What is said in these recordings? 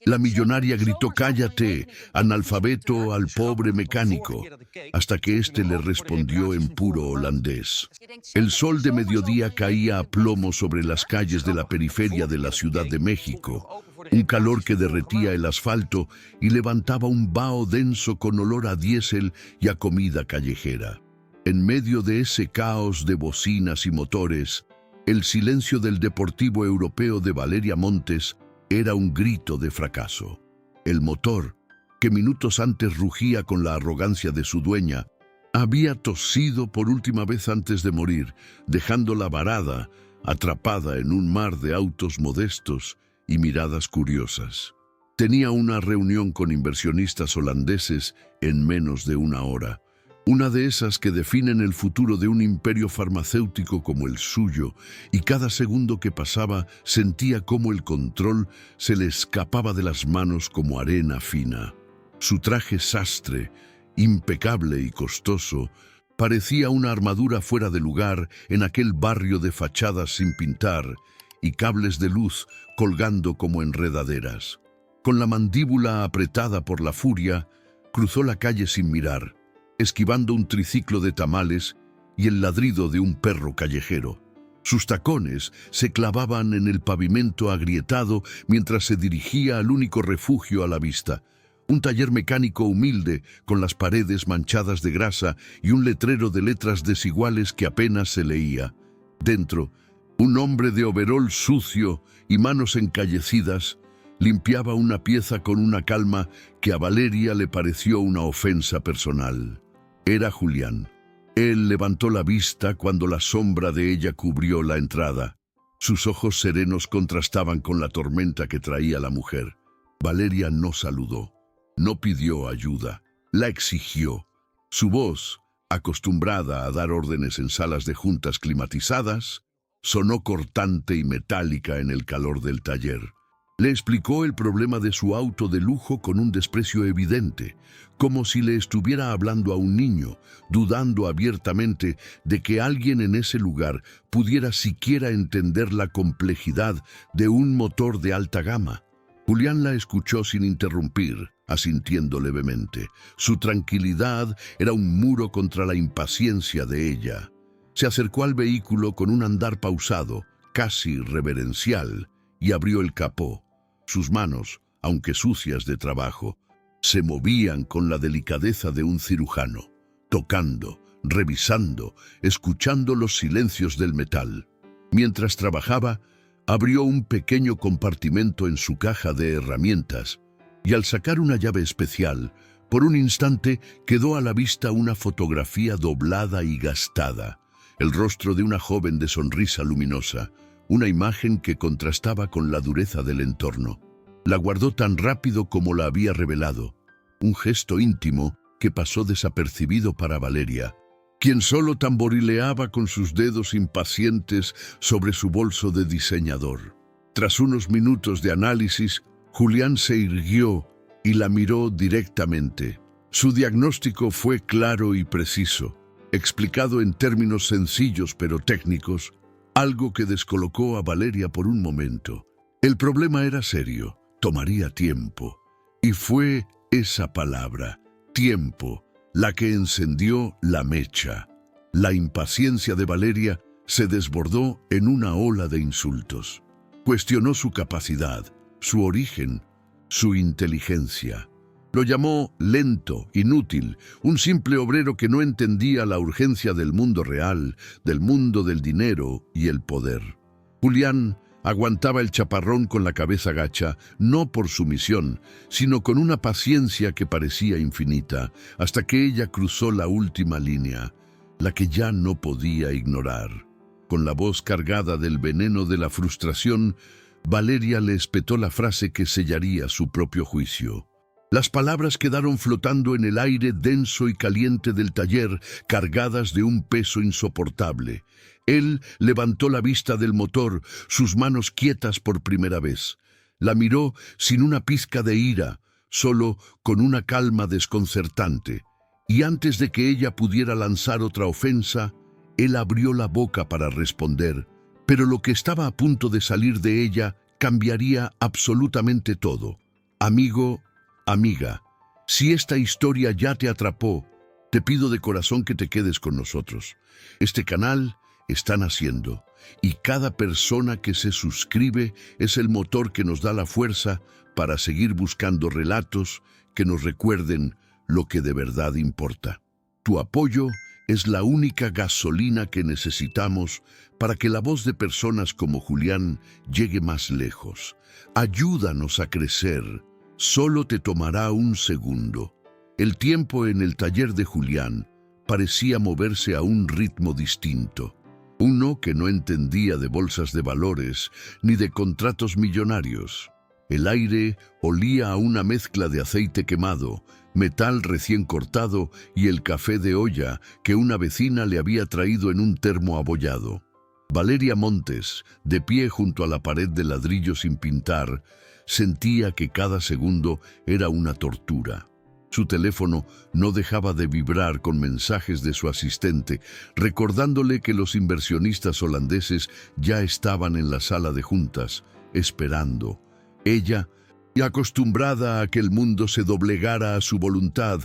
La millonaria gritó: «¡Cállate, analfabeto!», al pobre mecánico, hasta que éste le respondió en puro holandés. El sol de mediodía caía a plomo sobre las calles de la periferia de la Ciudad de México, un calor que derretía el asfalto y levantaba un vaho denso con olor a diésel y a comida callejera. En medio de ese caos de bocinas y motores, el silencio del Deportivo Europeo de Valeria Montes era un grito de fracaso. El motor, que minutos antes rugía con la arrogancia de su dueña, había tosido por última vez antes de morir, dejándola varada, atrapada en un mar de autos modestos y miradas curiosas. Tenía una reunión con inversionistas holandeses en menos de una hora. Una de esas que definen el futuro de un imperio farmacéutico como el suyo, y cada segundo que pasaba sentía cómo el control se le escapaba de las manos como arena fina. Su traje sastre, impecable y costoso, parecía una armadura fuera de lugar en aquel barrio de fachadas sin pintar y cables de luz colgando como enredaderas. Con la mandíbula apretada por la furia, cruzó la calle sin mirar, esquivando un triciclo de tamales y el ladrido de un perro callejero. Sus tacones se clavaban en el pavimento agrietado mientras se dirigía al único refugio a la vista, un taller mecánico humilde con las paredes manchadas de grasa y un letrero de letras desiguales que apenas se leía. Dentro, un hombre de overol sucio y manos encallecidas limpiaba una pieza con una calma que a Valeria le pareció una ofensa personal. Era Julián. Él levantó la vista cuando la sombra de ella cubrió la entrada. Sus ojos serenos contrastaban con la tormenta que traía la mujer. Valeria no saludó, no pidió ayuda, la exigió. Su voz, acostumbrada a dar órdenes en salas de juntas climatizadas, sonó cortante y metálica en el calor del taller. Le explicó el problema de su auto de lujo con un desprecio evidente, como si le estuviera hablando a un niño, dudando abiertamente de que alguien en ese lugar pudiera siquiera entender la complejidad de un motor de alta gama. Julián la escuchó sin interrumpir, asintiendo levemente. Su tranquilidad era un muro contra la impaciencia de ella. Se acercó al vehículo con un andar pausado, casi reverencial, y abrió el capó. Sus manos, aunque sucias de trabajo, se movían con la delicadeza de un cirujano, tocando, revisando, escuchando los silencios del metal. Mientras trabajaba, abrió un pequeño compartimento en su caja de herramientas y al sacar una llave especial, por un instante quedó a la vista una fotografía doblada y gastada, el rostro de una joven de sonrisa luminosa, una imagen que contrastaba con la dureza del entorno. La guardó tan rápido como la había revelado, un gesto íntimo que pasó desapercibido para Valeria, quien solo tamborileaba con sus dedos impacientes sobre su bolso de diseñador. Tras unos minutos de análisis, Julián se irguió y la miró directamente. Su diagnóstico fue claro y preciso, explicado en términos sencillos pero técnicos, algo que descolocó a Valeria por un momento. El problema era serio, tomaría tiempo, y fue esa palabra, tiempo, la que encendió la mecha. La impaciencia de Valeria se desbordó en una ola de insultos. Cuestionó su capacidad, su origen, su inteligencia. Lo llamó lento, inútil, un simple obrero que no entendía la urgencia del mundo real, del mundo del dinero y el poder. Julián aguantaba el chaparrón con la cabeza gacha, no por sumisión, sino con una paciencia que parecía infinita, hasta que ella cruzó la última línea, la que ya no podía ignorar. Con la voz cargada del veneno de la frustración, Valeria le espetó la frase que sellaría su propio juicio. Las palabras quedaron flotando en el aire denso y caliente del taller, cargadas de un peso insoportable. Él levantó la vista del motor, sus manos quietas por primera vez. La miró sin una pizca de ira, solo con una calma desconcertante. Y antes de que ella pudiera lanzar otra ofensa, él abrió la boca para responder. Pero lo que estaba a punto de salir de ella cambiaría absolutamente todo. Amigo, amiga, si esta historia ya te atrapó, te pido de corazón que te quedes con nosotros. Este canal está naciendo y cada persona que se suscribe es el motor que nos da la fuerza para seguir buscando relatos que nos recuerden lo que de verdad importa. Tu apoyo es la única gasolina que necesitamos para que la voz de personas como Julián llegue más lejos. Ayúdanos a crecer. Solo te tomará un segundo. El tiempo en el taller de Julián parecía moverse a un ritmo distinto. Uno que no entendía de bolsas de valores ni de contratos millonarios. El aire olía a una mezcla de aceite quemado, metal recién cortado y el café de olla que una vecina le había traído en un termo abollado. Valeria Montes, de pie junto a la pared de ladrillo sin pintar, sentía que cada segundo era una tortura. Su teléfono no dejaba de vibrar con mensajes de su asistente, recordándole que los inversionistas holandeses ya estaban en la sala de juntas, esperando. Ella, acostumbrada a que el mundo se doblegara a su voluntad,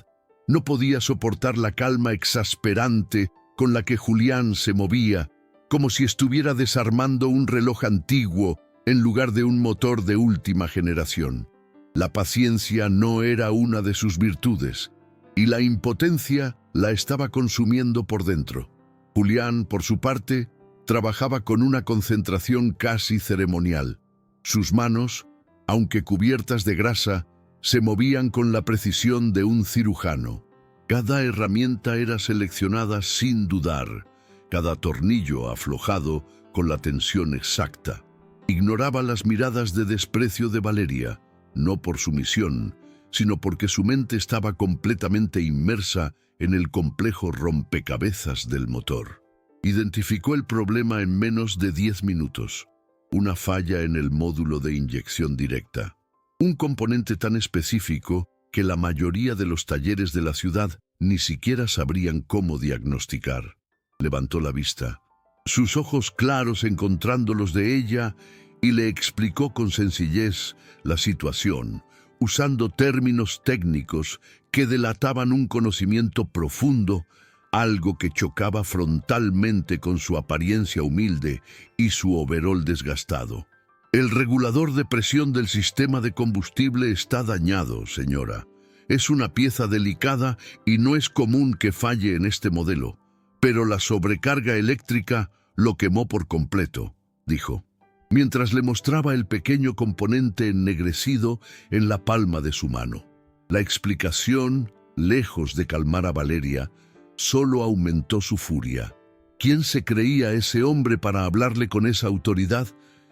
no podía soportar la calma exasperante con la que Julián se movía, como si estuviera desarmando un reloj antiguo en lugar de un motor de última generación. La paciencia no era una de sus virtudes, y la impotencia la estaba consumiendo por dentro. Julián, por su parte, trabajaba con una concentración casi ceremonial. Sus manos, aunque cubiertas de grasa, se movían con la precisión de un cirujano. Cada herramienta era seleccionada sin dudar, cada tornillo aflojado con la tensión exacta. Ignoraba las miradas de desprecio de Valeria, no por su misión, sino porque su mente estaba completamente inmersa en el complejo rompecabezas del motor. Identificó el problema en menos de 10 minutos. Una falla en el módulo de inyección directa. Un componente tan específico que la mayoría de los talleres de la ciudad ni siquiera sabrían cómo diagnosticar. Levantó la vista, sus ojos claros encontrando los de ella, y le explicó con sencillez la situación, usando términos técnicos que delataban un conocimiento profundo, algo que chocaba frontalmente con su apariencia humilde y su overol desgastado. El regulador de presión del sistema de combustible está dañado, señora. Es una pieza delicada y no es común que falle en este modelo, pero la sobrecarga eléctrica lo quemó por completo, dijo, mientras le mostraba el pequeño componente ennegrecido en la palma de su mano. La explicación, lejos de calmar a Valeria, solo aumentó su furia. ¿Quién se creía ese hombre para hablarle con esa autoridad?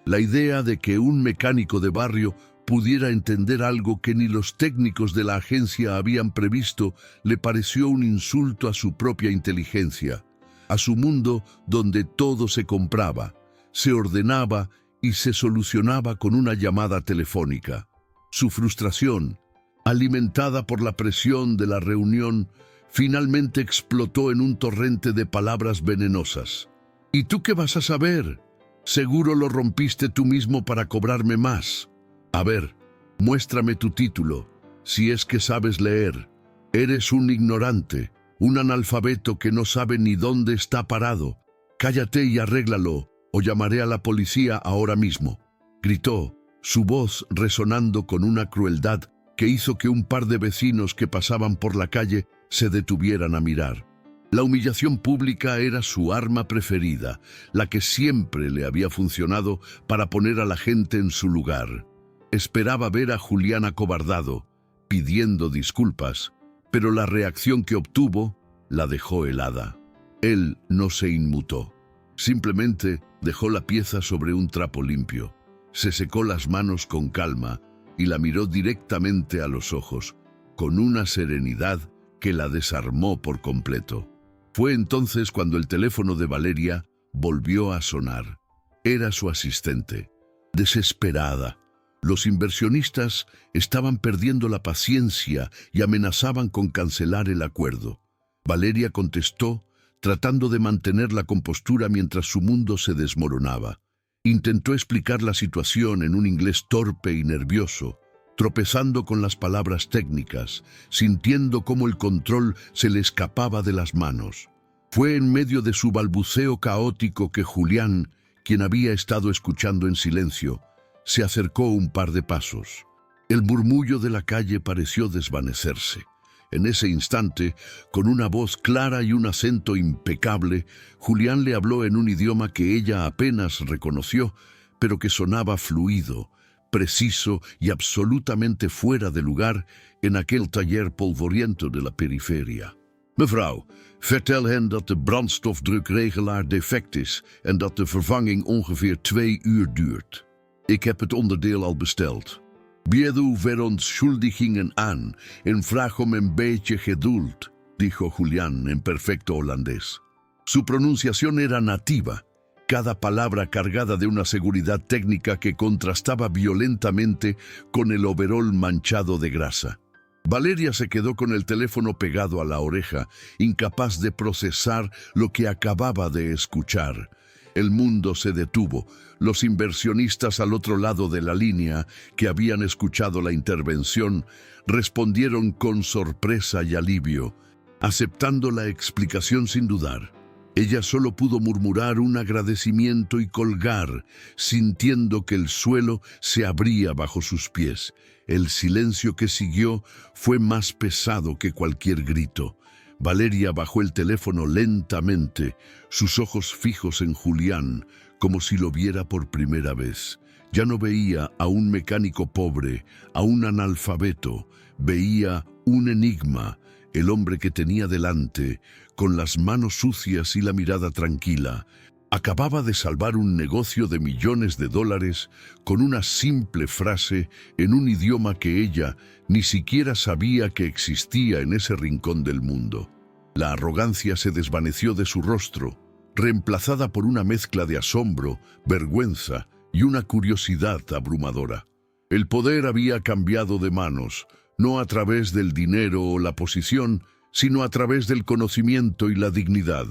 La idea de que un mecánico de barrio pudiera entender algo que ni los técnicos de la agencia habían previsto le pareció un insulto a su propia inteligencia, a su mundo donde todo se compraba, se ordenaba y se solucionaba con una llamada telefónica. Su frustración, alimentada por la presión de la reunión, finalmente explotó en un torrente de palabras venenosas. ¿Y tú qué vas a saber? Seguro lo rompiste tú mismo para cobrarme más. A ver, muéstrame tu título, si es que sabes leer. Eres un ignorante, un analfabeto que no sabe ni dónde está parado. Cállate y arréglalo, o llamaré a la policía ahora mismo. Gritó, su voz resonando con una crueldad que hizo que un par de vecinos que pasaban por la calle se detuvieran a mirar. La humillación pública era su arma preferida, la que siempre le había funcionado para poner a la gente en su lugar. Esperaba ver a Julián acobardado, pidiendo disculpas, pero la reacción que obtuvo la dejó helada. Él no se inmutó. Simplemente dejó la pieza sobre un trapo limpio, se secó las manos con calma y la miró directamente a los ojos, con una serenidad que la desarmó por completo. Fue entonces cuando el teléfono de Valeria volvió a sonar. Era su asistente. Desesperada, los inversionistas estaban perdiendo la paciencia y amenazaban con cancelar el acuerdo. Valeria contestó, tratando de mantener la compostura mientras su mundo se desmoronaba. Intentó explicar la situación en un inglés torpe y nervioso, tropezando con las palabras técnicas, sintiendo cómo el control se le escapaba de las manos. Fue en medio de su balbuceo caótico que Julián, quien había estado escuchando en silencio, se acercó un par de pasos. El murmullo de la calle pareció desvanecerse. En ese instante, con una voz clara y un acento impecable, Julián le habló en un idioma que ella apenas reconoció, pero que sonaba fluido, preciso y absolutamente fuera de lugar en aquel taller polvoriento de la periferia. Mevrouw, vertel hen dat de brandstofdrukregelaar defect is en dat de vervanging ongeveer 2 uur duurt. Ik heb het onderdeel al besteld. Bied uw verontschuldigingen aan en vraag om een beetje geduld, dijo Julián en perfecto holandés. Su pronunciación era nativa, cada palabra cargada de una seguridad técnica que contrastaba violentamente con el overol manchado de grasa. Valeria se quedó con el teléfono pegado a la oreja, incapaz de procesar lo que acababa de escuchar. El mundo se detuvo. Los inversionistas al otro lado de la línea, que habían escuchado la intervención, respondieron con sorpresa y alivio, aceptando la explicación sin dudar. Ella solo pudo murmurar un agradecimiento y colgar, sintiendo que el suelo se abría bajo sus pies. El silencio que siguió fue más pesado que cualquier grito. Valeria bajó el teléfono lentamente, sus ojos fijos en Julián, como si lo viera por primera vez. Ya no veía a un mecánico pobre, a un analfabeto, veía un enigma, el hombre que tenía delante, con las manos sucias y la mirada tranquila. Acababa de salvar un negocio de millones de dólares con una simple frase en un idioma que ella ni siquiera sabía que existía en ese rincón del mundo. La arrogancia se desvaneció de su rostro, reemplazada por una mezcla de asombro, vergüenza y una curiosidad abrumadora. El poder había cambiado de manos, no a través del dinero o la posición, sino a través del conocimiento y la dignidad.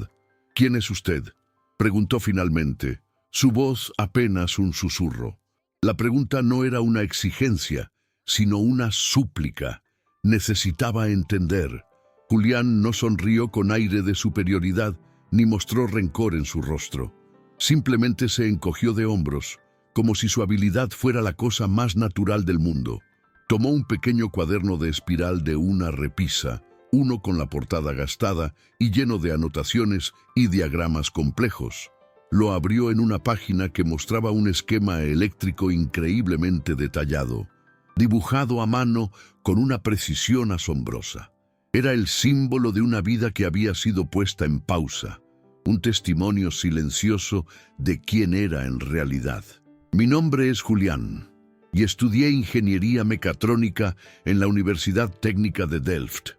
¿Quién es usted?, preguntó finalmente, su voz apenas un susurro. La pregunta no era una exigencia, sino una súplica. Necesitaba entender. Julián no sonrió con aire de superioridad, ni mostró rencor en su rostro. Simplemente se encogió de hombros, como si su habilidad fuera la cosa más natural del mundo. Tomó un pequeño cuaderno de espiral de una repisa, uno con la portada gastada y lleno de anotaciones y diagramas complejos. Lo abrió en una página que mostraba un esquema eléctrico increíblemente detallado, dibujado a mano con una precisión asombrosa. Era el símbolo de una vida que había sido puesta en pausa, un testimonio silencioso de quién era en realidad. Mi nombre es Julián y estudié ingeniería mecatrónica en la Universidad Técnica de Delft,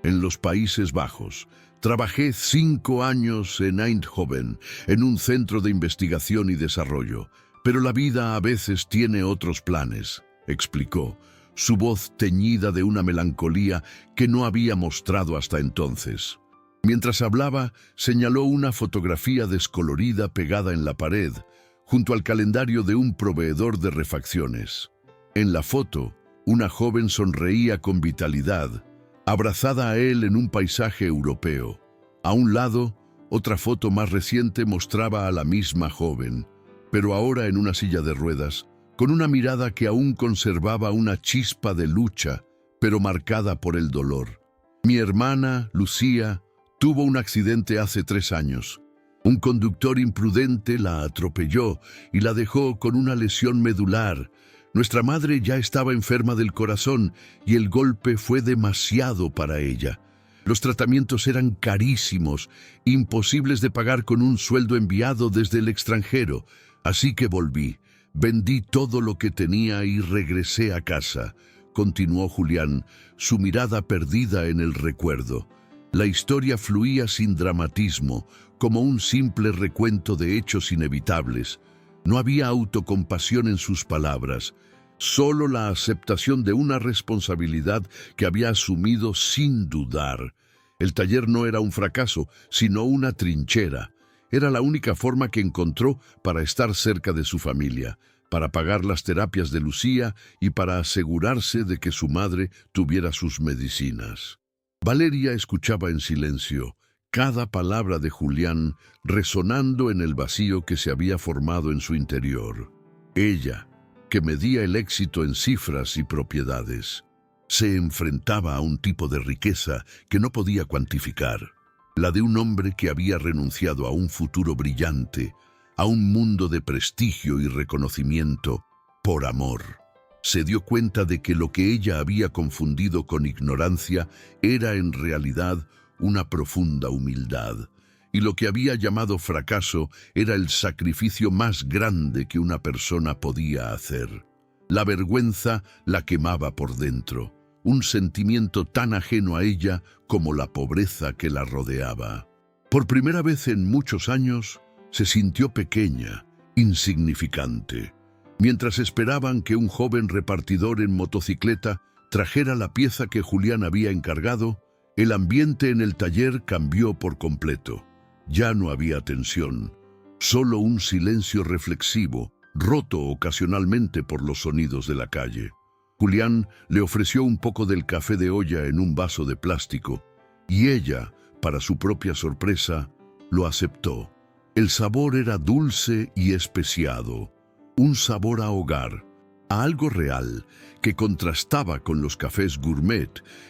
en los Países Bajos. Trabajé 5 años en Eindhoven, en un centro de investigación y desarrollo. Pero la vida a veces tiene otros planes, explicó, su voz teñida de una melancolía que no había mostrado hasta entonces. Mientras hablaba, señaló una fotografía descolorida pegada en la pared, junto al calendario de un proveedor de refacciones. En la foto, una joven sonreía con vitalidad, abrazada a él en un paisaje europeo. A un lado, otra foto más reciente mostraba a la misma joven, pero ahora en una silla de ruedas, con una mirada que aún conservaba una chispa de lucha, pero marcada por el dolor. Mi hermana, Lucía, tuvo un accidente hace 3 años. Un conductor imprudente la atropelló y la dejó con una lesión medular. Nuestra madre ya estaba enferma del corazón y el golpe fue demasiado para ella. Los tratamientos eran carísimos, imposibles de pagar con un sueldo enviado desde el extranjero. Así que volví, vendí todo lo que tenía y regresé a casa, continuó Julián, su mirada perdida en el recuerdo. La historia fluía sin dramatismo, como un simple recuento de hechos inevitables. No había autocompasión en sus palabras, solo la aceptación de una responsabilidad que había asumido sin dudar. El taller no era un fracaso, sino una trinchera. Era la única forma que encontró para estar cerca de su familia, para pagar las terapias de Lucía y para asegurarse de que su madre tuviera sus medicinas. Valeria escuchaba en silencio cada palabra de Julián resonando en el vacío que se había formado en su interior. Ella, que medía el éxito en cifras y propiedades, se enfrentaba a un tipo de riqueza que no podía cuantificar, la de un hombre que había renunciado a un futuro brillante, a un mundo de prestigio y reconocimiento, por amor. Se dio cuenta de que lo que ella había confundido con ignorancia era en realidad una profunda humildad, y lo que había llamado fracaso era el sacrificio más grande que una persona podía hacer. La vergüenza la quemaba por dentro, un sentimiento tan ajeno a ella como la pobreza que la rodeaba. Por primera vez en muchos años, se sintió pequeña, insignificante. Mientras esperaban que un joven repartidor en motocicleta trajera la pieza que Julián había encargado, el ambiente en el taller cambió por completo. Ya no había tensión, solo un silencio reflexivo, roto ocasionalmente por los sonidos de la calle. Julián le ofreció un poco del café de olla en un vaso de plástico, y ella, para su propia sorpresa, lo aceptó. El sabor era dulce y especiado, un sabor a hogar, a algo real que contrastaba con los cafés gourmet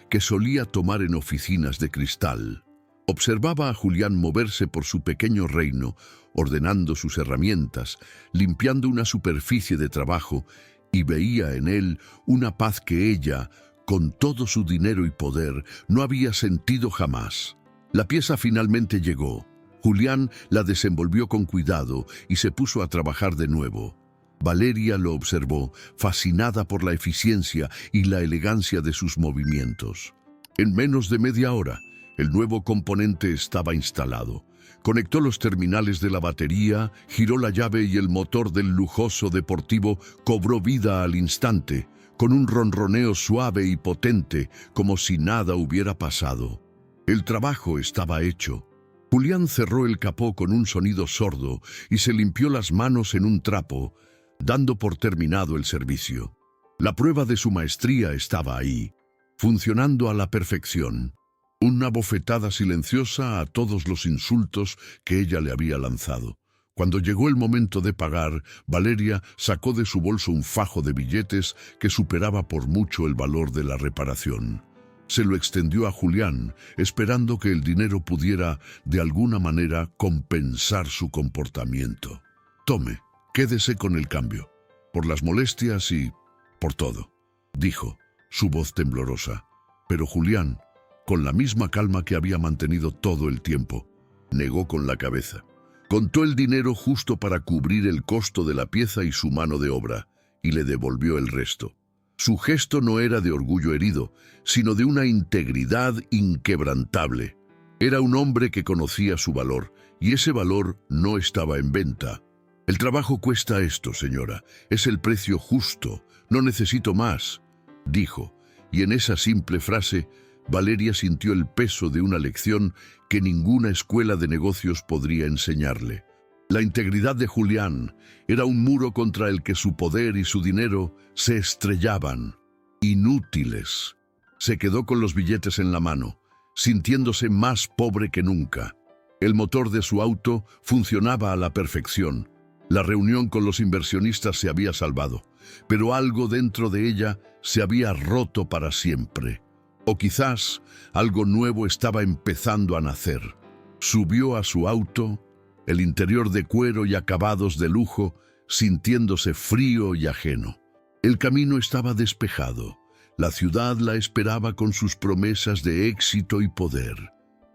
que solía tomar en oficinas de cristal. Observaba a Julián moverse por su pequeño reino, ordenando sus herramientas, limpiando una superficie de trabajo, y veía en él una paz que ella, con todo su dinero y poder, no había sentido jamás. La pieza finalmente llegó. Julián la desenvolvió con cuidado y se puso a trabajar de nuevo. Valeria lo observó, fascinada por la eficiencia y la elegancia de sus movimientos. En menos de media hora, el nuevo componente estaba instalado. Conectó los terminales de la batería, giró la llave y el motor del lujoso deportivo cobró vida al instante, con un ronroneo suave y potente, como si nada hubiera pasado. El trabajo estaba hecho. Julián cerró el capó con un sonido sordo y se limpió las manos en un trapo, dando por terminado el servicio. La prueba de su maestría estaba ahí, funcionando a la perfección. Una bofetada silenciosa a todos los insultos que ella le había lanzado. Cuando llegó el momento de pagar, Valeria sacó de su bolso un fajo de billetes que superaba por mucho el valor de la reparación. Se lo extendió a Julián, esperando que el dinero pudiera, de alguna manera, compensar su comportamiento. «Tome, quédese con el cambio, por las molestias y por todo», dijo, su voz temblorosa. Pero Julián, con la misma calma que había mantenido todo el tiempo, negó con la cabeza. Contó el dinero justo para cubrir el costo de la pieza y su mano de obra, y le devolvió el resto. Su gesto no era de orgullo herido, sino de una integridad inquebrantable. Era un hombre que conocía su valor, y ese valor no estaba en venta. «El trabajo cuesta esto, señora. Es el precio justo. No necesito más», dijo, y en esa simple frase, Valeria sintió el peso de una lección que ninguna escuela de negocios podría enseñarle. La integridad de Julián era un muro contra el que su poder y su dinero se estrellaban. Inútiles. Se quedó con los billetes en la mano, sintiéndose más pobre que nunca. El motor de su auto funcionaba a la perfección. La reunión con los inversionistas se había salvado, pero algo dentro de ella se había roto para siempre. O quizás algo nuevo estaba empezando a nacer. Subió a su auto, el interior de cuero y acabados de lujo, sintiéndose frío y ajeno. El camino estaba despejado. La ciudad la esperaba con sus promesas de éxito y poder.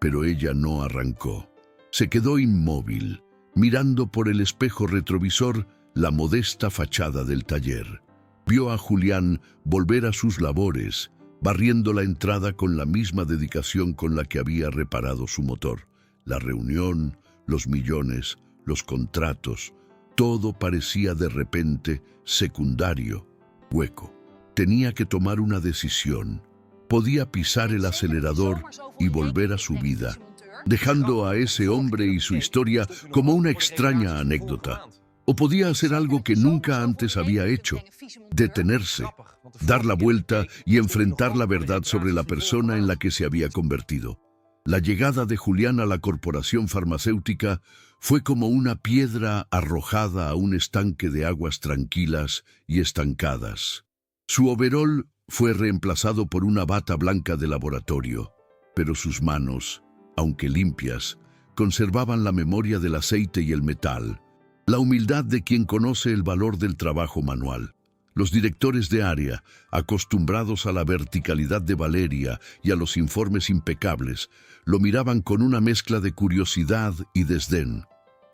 Pero ella no arrancó. Se quedó inmóvil, mirando por el espejo retrovisor la modesta fachada del taller. Vio a Julián volver a sus labores, barriendo la entrada con la misma dedicación con la que había reparado su motor. La reunión, los millones, los contratos, todo parecía de repente secundario, hueco. Tenía que tomar una decisión. Podía pisar el acelerador y volver a su vida, dejando a ese hombre y su historia como una extraña anécdota. O podía hacer algo que nunca antes había hecho: detenerse, dar la vuelta y enfrentar la verdad sobre la persona en la que se había convertido. La llegada de Julián a la corporación farmacéutica fue como una piedra arrojada a un estanque de aguas tranquilas y estancadas. Su overol fue reemplazado por una bata blanca de laboratorio, pero sus manos, aunque limpias, conservaban la memoria del aceite y el metal, la humildad de quien conoce el valor del trabajo manual. Los directores de área, acostumbrados a la verticalidad de Valeria y a los informes impecables, lo miraban con una mezcla de curiosidad y desdén.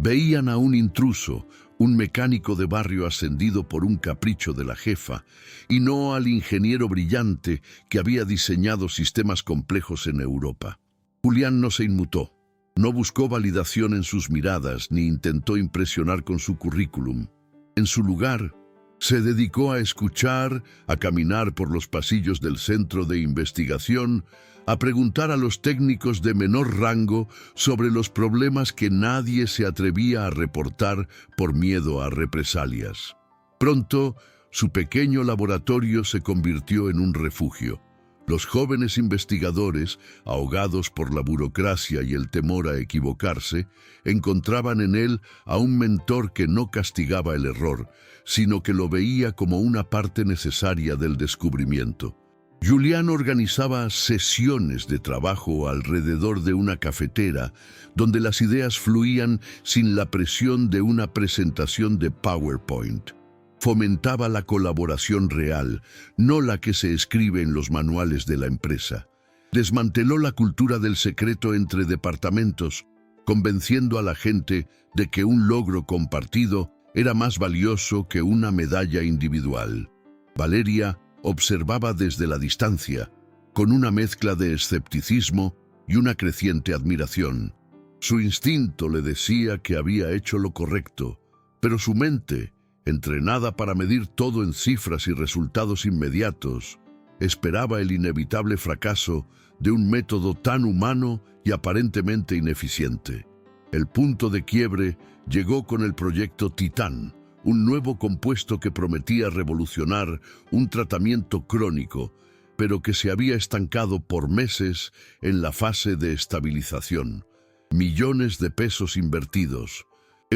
Veían a un intruso, un mecánico de barrio ascendido por un capricho de la jefa, y no al ingeniero brillante que había diseñado sistemas complejos en Europa. Julián no se inmutó, no buscó validación en sus miradas ni intentó impresionar con su currículum. En su lugar, se dedicó a escuchar, a caminar por los pasillos del centro de investigación, a preguntar a los técnicos de menor rango sobre los problemas que nadie se atrevía a reportar por miedo a represalias. Pronto, su pequeño laboratorio se convirtió en un refugio. Los jóvenes investigadores, ahogados por la burocracia y el temor a equivocarse, encontraban en él a un mentor que no castigaba el error, sino que lo veía como una parte necesaria del descubrimiento. Julián organizaba sesiones de trabajo alrededor de una cafetera, donde las ideas fluían sin la presión de una presentación de PowerPoint. Fomentaba la colaboración real, no la que se escribe en los manuales de la empresa. Desmanteló la cultura del secreto entre departamentos, convenciendo a la gente de que un logro compartido era más valioso que una medalla individual. Valeria observaba desde la distancia, con una mezcla de escepticismo y una creciente admiración. Su instinto le decía que había hecho lo correcto, pero su mente, entrenada para medir todo en cifras y resultados inmediatos, esperaba el inevitable fracaso de un método tan humano y aparentemente ineficiente. El punto de quiebre llegó con el proyecto Titán, un nuevo compuesto que prometía revolucionar un tratamiento crónico, pero que se había estancado por meses en la fase de estabilización. Millones de pesos invertidos,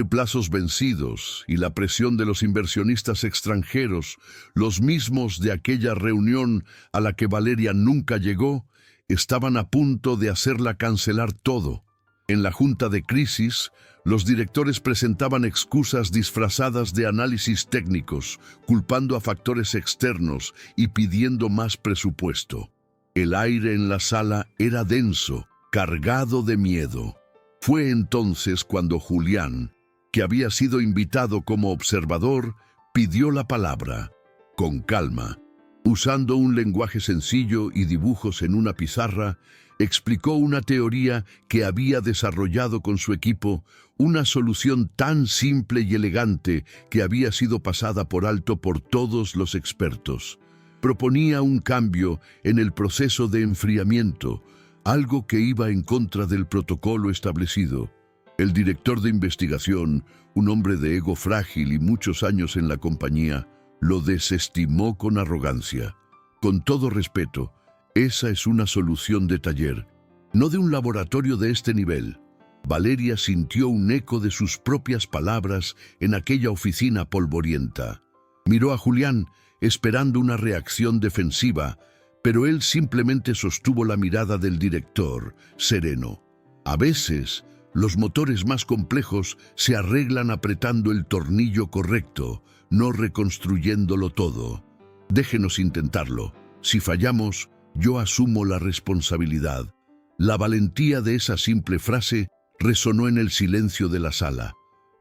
plazos vencidos y la presión de los inversionistas extranjeros, los mismos de aquella reunión a la que Valeria nunca llegó, estaban a punto de hacerla cancelar todo. En la junta de crisis, los directores presentaban excusas disfrazadas de análisis técnicos, culpando a factores externos y pidiendo más presupuesto. El aire en la sala era denso, cargado de miedo. Fue entonces cuando Julián, que había sido invitado como observador, pidió la palabra. Con calma, usando un lenguaje sencillo y dibujos en una pizarra, explicó una teoría que había desarrollado con su equipo, una solución tan simple y elegante que había sido pasada por alto por todos los expertos. Proponía un cambio en el proceso de enfriamiento, algo que iba en contra del protocolo establecido. El director de investigación, un hombre de ego frágil y muchos años en la compañía, lo desestimó con arrogancia. Con todo respeto, esa es una solución de taller, no de un laboratorio de este nivel. Valeria sintió un eco de sus propias palabras en aquella oficina polvorienta. Miró a Julián, esperando una reacción defensiva, pero él simplemente sostuvo la mirada del director, sereno. A veces, los motores más complejos se arreglan apretando el tornillo correcto, no reconstruyéndolo todo. Déjenos intentarlo. Si fallamos, yo asumo la responsabilidad. La valentía de esa simple frase resonó en el silencio de la sala.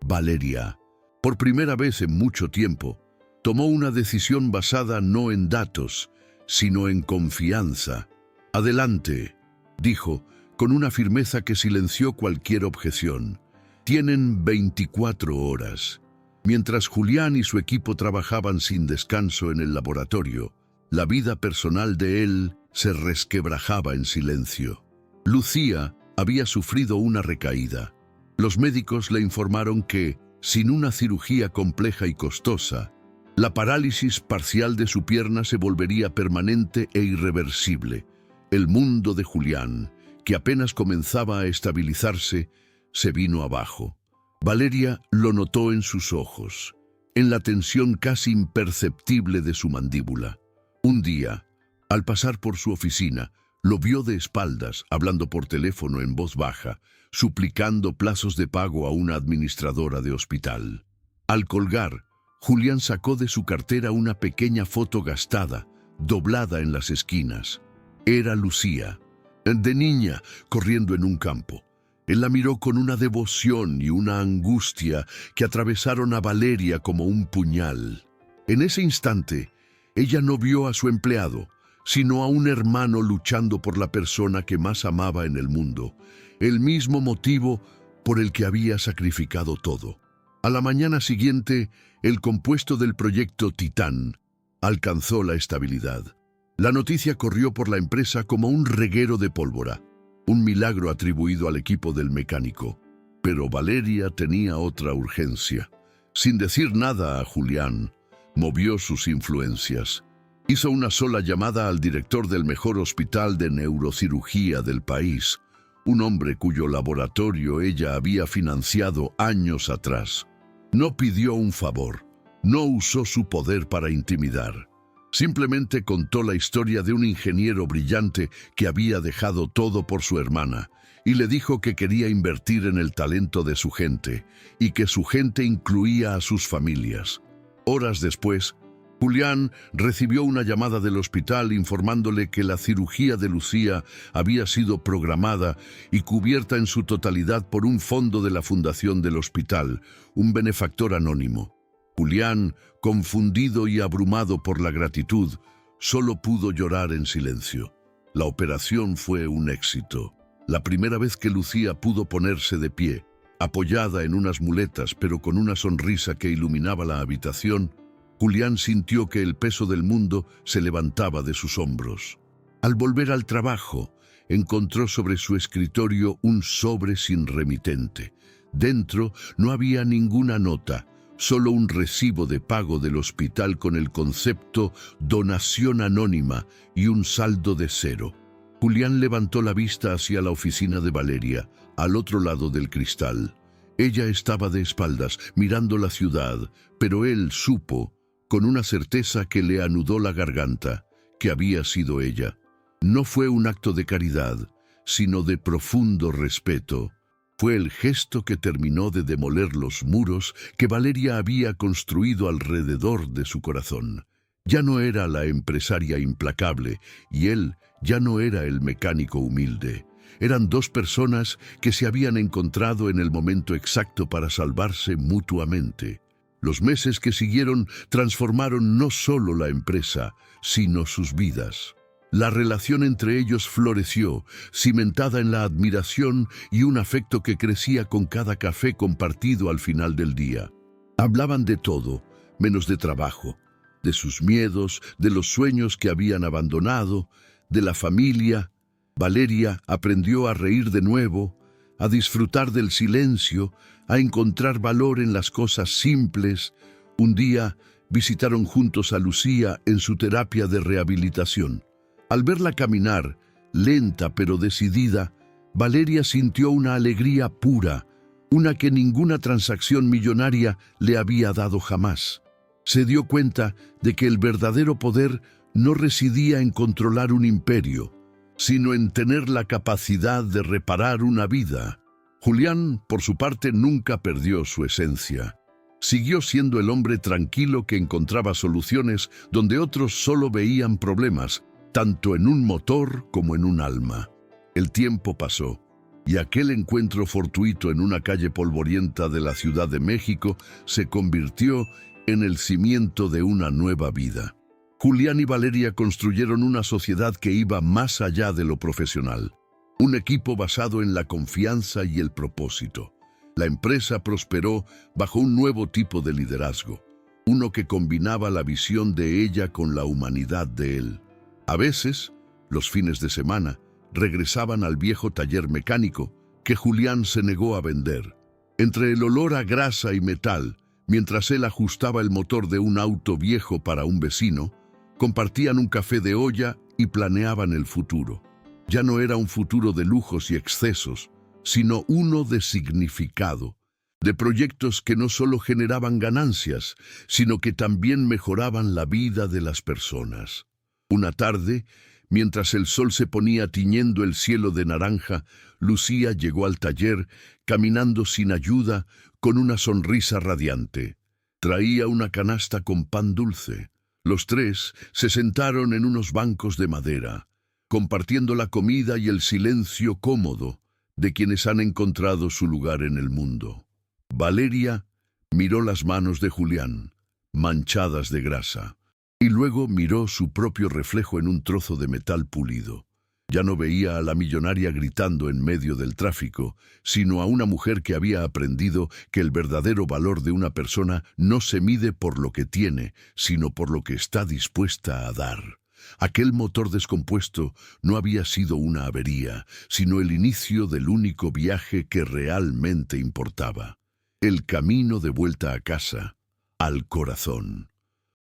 Valeria, por primera vez en mucho tiempo, tomó una decisión basada no en datos, sino en confianza. Adelante, dijo, con una firmeza que silenció cualquier objeción. Tienen 24 horas. Mientras Julián y su equipo trabajaban sin descanso en el laboratorio, la vida personal de él se resquebrajaba en silencio. Lucía había sufrido una recaída. Los médicos le informaron que, Sin una cirugía compleja y costosa, la parálisis parcial de su pierna se volvería permanente e irreversible. El mundo de Julián, que apenas comenzaba a estabilizarse, se vino abajo. Valeria lo notó en sus ojos, en la tensión casi imperceptible de su mandíbula. Un día, al pasar por su oficina, lo vio de espaldas, hablando por teléfono en voz baja, suplicando plazos de pago a una administradora de hospital. Al colgar, Julián sacó de su cartera una pequeña foto gastada, doblada en las esquinas. Era Lucía, de niña, corriendo en un campo. Él la miró con una devoción y una angustia que atravesaron a Valeria como un puñal. En ese instante, ella no vio a su empleado, sino a un hermano luchando por la persona que más amaba en el mundo, el mismo motivo por el que había sacrificado todo. A la mañana siguiente, el compuesto del proyecto Titán alcanzó la estabilidad. La noticia corrió por la empresa como un reguero de pólvora, un milagro atribuido al equipo del mecánico. Pero Valeria tenía otra urgencia. Sin decir nada a Julián, movió sus influencias. Hizo una sola llamada al director del mejor hospital de neurocirugía del país, un hombre cuyo laboratorio ella había financiado años atrás. No pidió un favor, no usó su poder para intimidar. Simplemente contó la historia de un ingeniero brillante que había dejado todo por su hermana y le dijo que quería invertir en el talento de su gente y que su gente incluía a sus familias. Horas después, Julián recibió una llamada del hospital informándole que la cirugía de Lucía había sido programada y cubierta en su totalidad por un fondo de la fundación del hospital, un benefactor anónimo. Julián, confundido y abrumado por la gratitud, solo pudo llorar en silencio. La operación fue un éxito. La primera vez que Lucía pudo ponerse de pie, apoyada en unas muletas pero con una sonrisa que iluminaba la habitación, Julián sintió que el peso del mundo se levantaba de sus hombros. Al volver al trabajo, encontró sobre su escritorio un sobre sin remitente. Dentro no había ninguna nota, solo un recibo de pago del hospital con el concepto donación anónima y un saldo de 0. Julián levantó la vista hacia la oficina de Valeria, al otro lado del cristal. Ella estaba de espaldas, mirando la ciudad, pero él supo, con una certeza que le anudó la garganta, que había sido ella. No fue un acto de caridad, sino de profundo respeto. Fue el gesto que terminó de demoler los muros que Valeria había construido alrededor de su corazón. Ya no era la empresaria implacable y él ya no era el mecánico humilde. Eran dos personas que se habían encontrado en el momento exacto para salvarse mutuamente. Los meses que siguieron transformaron no solo la empresa, sino sus vidas. La relación entre ellos floreció, cimentada en la admiración y un afecto que crecía con cada café compartido al final del día. Hablaban de todo, menos de trabajo, de sus miedos, de los sueños que habían abandonado, de la familia. Valeria aprendió a reír de nuevo, a disfrutar del silencio, a encontrar valor en las cosas simples. Un día visitaron juntos a Lucía en su terapia de rehabilitación. Al verla caminar, lenta pero decidida, Valeria sintió una alegría pura, una que ninguna transacción millonaria le había dado jamás. Se dio cuenta de que el verdadero poder no residía en controlar un imperio, sino en tener la capacidad de reparar una vida. Julián, por su parte, nunca perdió su esencia. Siguió siendo el hombre tranquilo que encontraba soluciones donde otros solo veían problemas, tanto en un motor como en un alma. El tiempo pasó, y aquel encuentro fortuito en una calle polvorienta de la Ciudad de México se convirtió en el cimiento de una nueva vida. Julián y Valeria construyeron una sociedad que iba más allá de lo profesional, un equipo basado en la confianza y el propósito. La empresa prosperó bajo un nuevo tipo de liderazgo, uno que combinaba la visión de ella con la humanidad de él. A veces, los fines de semana, regresaban al viejo taller mecánico que Julián se negó a vender. Entre el olor a grasa y metal, mientras él ajustaba el motor de un auto viejo para un vecino, compartían un café de olla y planeaban el futuro. Ya no era un futuro de lujos y excesos, sino uno de significado, de proyectos que no solo generaban ganancias, sino que también mejoraban la vida de las personas. Una tarde, mientras el sol se ponía tiñendo el cielo de naranja, Lucía llegó al taller, caminando sin ayuda, con una sonrisa radiante. Traía una canasta con pan dulce. Los tres se sentaron en unos bancos de madera, compartiendo la comida y el silencio cómodo de quienes han encontrado su lugar en el mundo. Valeria miró las manos de Julián, manchadas de grasa, y luego miró su propio reflejo en un trozo de metal pulido. Ya no veía a la millonaria gritando en medio del tráfico, sino a una mujer que había aprendido que el verdadero valor de una persona no se mide por lo que tiene, sino por lo que está dispuesta a dar. Aquel motor descompuesto no había sido una avería, sino el inicio del único viaje que realmente importaba. El camino de vuelta a casa, al corazón.